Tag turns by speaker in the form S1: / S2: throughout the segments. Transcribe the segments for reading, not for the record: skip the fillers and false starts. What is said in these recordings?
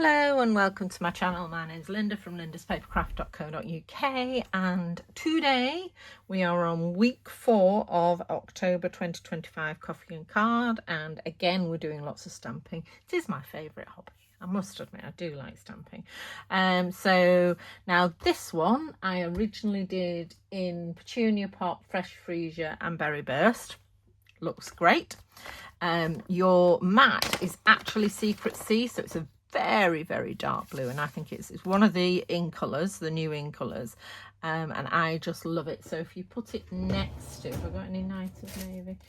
S1: Hello and welcome to my channel. My name's Linda from lindaspapercraft.co.uk, and today we are on week 4 of October 2025 coffee and card, and again we're doing lots of stamping. It is my favourite hobby. I must admit, I do like stamping. So now this one I originally did in Petunia Pot, Fresh Freesia and Berry Burst. Looks great. Your mat is actually Secret Sea, so it's a very dark blue, and I think it's one of the in colours, the new in colours, and I just love it. So if you put it next to, have I got any Night of Navy?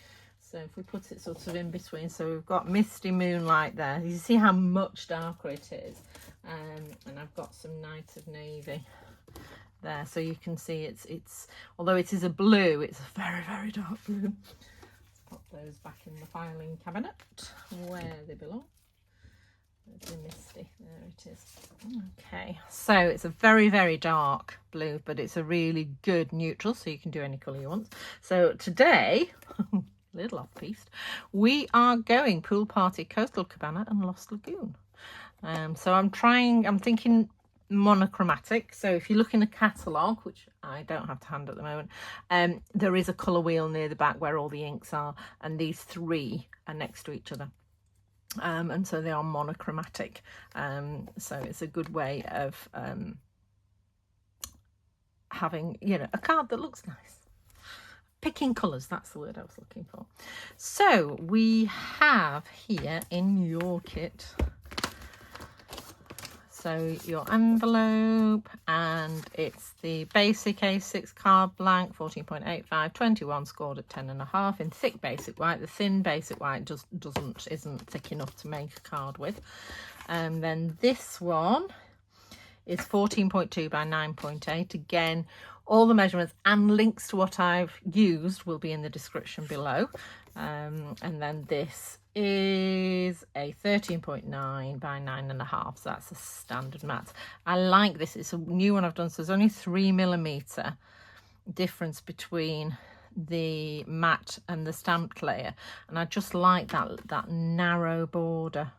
S1: So if we put it sort of in between, so we've got Misty Moonlight there, you see how much darker it is, and I've got some Night of Navy there, so you can see it's although it is a blue, it's a very dark blue. Let's pop those back in the filing cabinet where they belong. Misty, there it is. Okay, so it's a very dark blue, but it's a really good neutral, so you can do any colour you want. So today, little off piste, we are going Pool Party, Coastal Cabana and Lost Lagoon. So I'm thinking monochromatic. So if you look in the catalogue, which I don't have to hand at the moment, there is a colour wheel near the back where all the inks are, and these three are next to each other. And so they are monochromatic, so it's a good way of having, you know, a card that looks nice. Picking colours, that's the word I was looking for. So we have here in your kit, so your envelope, and it's the basic A6 card blank, 14.85, 21 scored at 10.5 in thick basic white. The thin basic white just isn't thick enough to make a card with. And then this one is 14.2 by 9.8. Again, all the measurements and links to what I've used will be in the description below. And then this is a 13.9 by 9.5, so that's a standard mat. I like this, it's a new one I've done, so there's only 3mm difference between the mat and the stamped layer, and I just like that narrow border.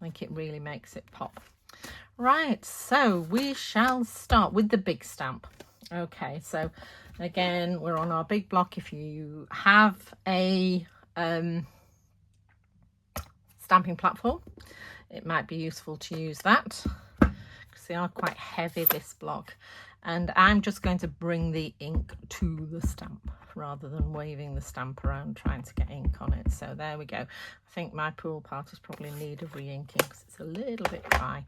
S1: I think it really makes it pop. Right, so we shall start with the big stamp. Okay, so again we're on our big block. If you have a stamping platform, it might be useful to use that because they are quite heavy, this block, and I'm just going to bring the ink to the stamp rather than waving the stamp around trying to get ink on it. So there we go. I think my pool part is probably in need of re-inking because it's a little bit dry.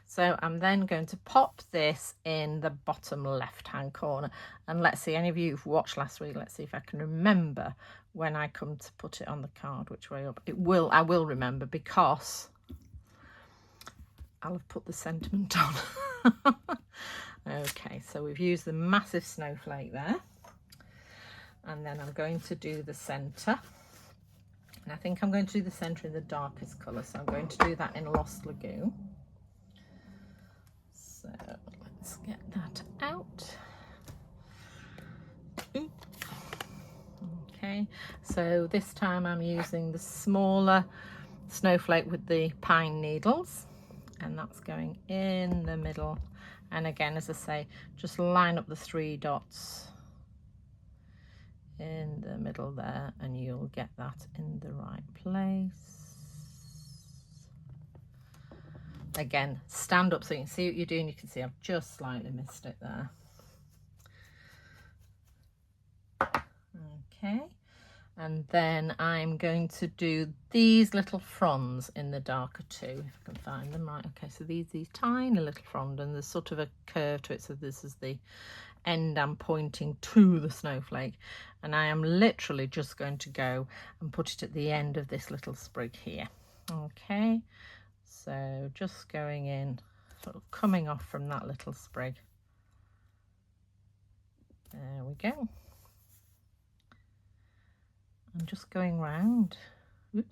S1: So I'm then going to pop this in the bottom left hand corner, and let's see, any of you who've watched last week, let's see if I can remember when I come to put it on the card which way up. I will remember because I'll have put the sentiment on. Okay, so we've used the massive snowflake there, and then I'm going to do the centre, and I think I'm going to do the centre in the darkest colour, so I'm going to do that in Lost Lagoon. So let's get that out. Okay, so this time I'm using the smaller snowflake with the pine needles, and that's going in the middle. And again, as I say, just line up the 3 dots in the middle there, and you'll get that in the right place. Again, stand up so you can see what you're doing. You can see I've just slightly missed it there. Okay, and then I'm going to do these little fronds in the darker too, if I can find them. Right, okay, so these tiny little frond, and there's sort of a curve to it, so this is the end I'm pointing to the snowflake, and I am literally just going to go and put it at the end of this little sprig here. Okay, so just going in, sort of coming off from that little sprig. There we go. I'm just going round. Oops.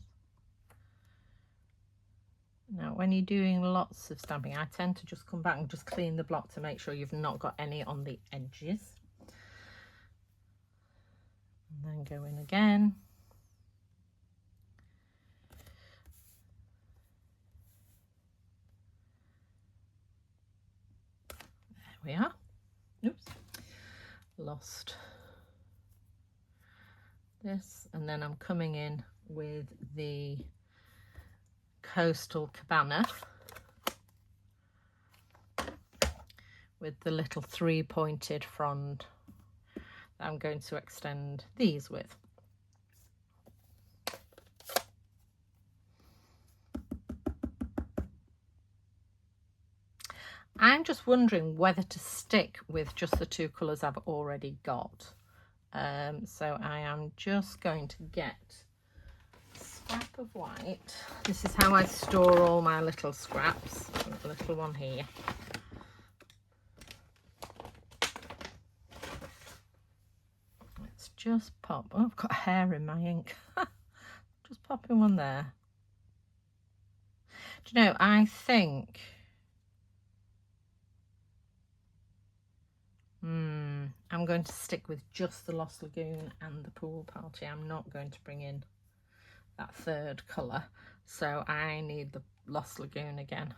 S1: Now, when you're doing lots of stamping, I tend to just come back and just clean the block to make sure you've not got any on the edges. And then go in again. we are. Oops, lost this, and then I'm coming in with the Coastal Cabana with the little 3-pointed frond that I'm going to extend these with. I'm just wondering whether to stick with just the 2 colours I've already got. So I am just going to get a scrap of white. This is how I store all my little scraps. A little one here. Let's just pop. Oh, I've got hair in my ink. Just popping one there. Do you know, I think I'm going to stick with just the Lost Lagoon and the Pool Party. I'm not going to bring in that 3rd colour, so I need the Lost Lagoon again.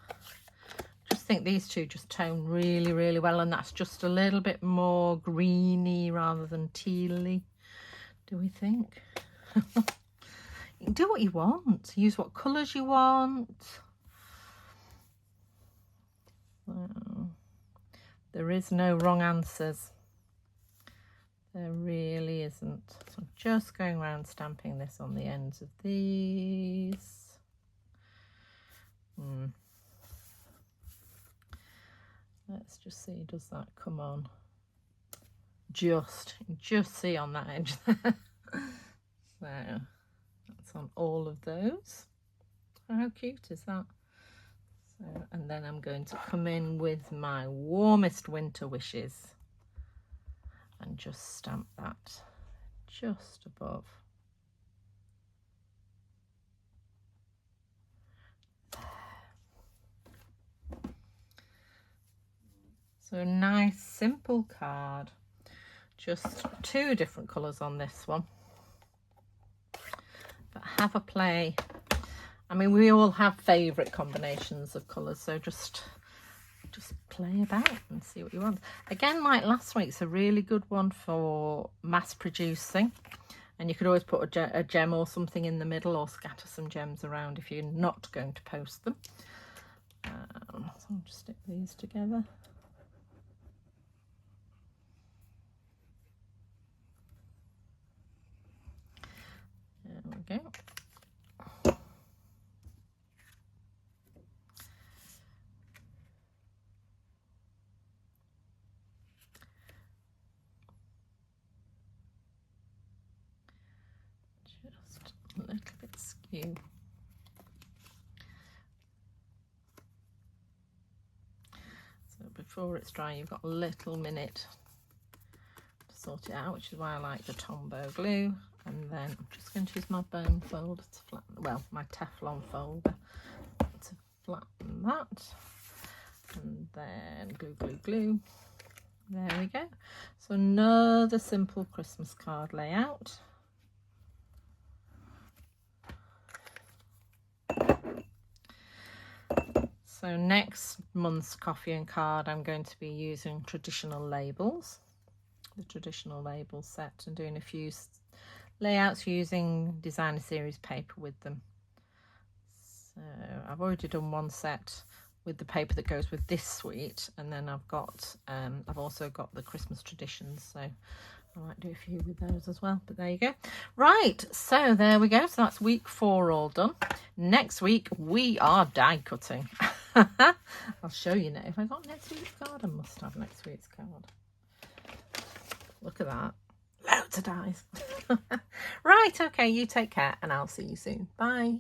S1: Just think these 2 just tone really, really well, and that's just a little bit more greeny rather than tealy, do we think? You can do what you want, use what colours you want. Well, there is no wrong answers. There really isn't. So I'm just going around stamping this on the ends of these. Let's just see, does that come on? Just see on that edge there. So that's on all of those. How cute is that? So, and then I'm going to come in with my Warmest Winter Wishes and just stamp that just above. So a nice simple card, just 2 different colours on this one, but have a play. I mean, we all have favourite combinations of colours, so just play about and see what you want. Again, like last week, it's a really good one for mass producing, and you could always put a gem or something in the middle, or scatter some gems around if you're not going to post them. So I'll just stick these together. There we go. Just a little bit skew. So before it's dry, you've got a little minute to sort it out, which is why I like the Tombow glue. And then I'm just going to use my bone folder to flatten, well, my Teflon folder to flatten that. And then glue, glue, glue. There we go. So another simple Christmas card layout. So next month's coffee and card, I'm going to be using traditional labels, the traditional label set, and doing a few layouts using designer series paper with them. So I've already done one set with the paper that goes with this suite, and then I've also got the Christmas traditions, so I might do a few with those as well. But there you go. Right, so there we go. So that's week 4 all done. Next week we are die cutting. I'll show you now. If I got next week's card, I must have next week's card. Look at that. Loads of dies. Right, okay, you take care and I'll see you soon. Bye.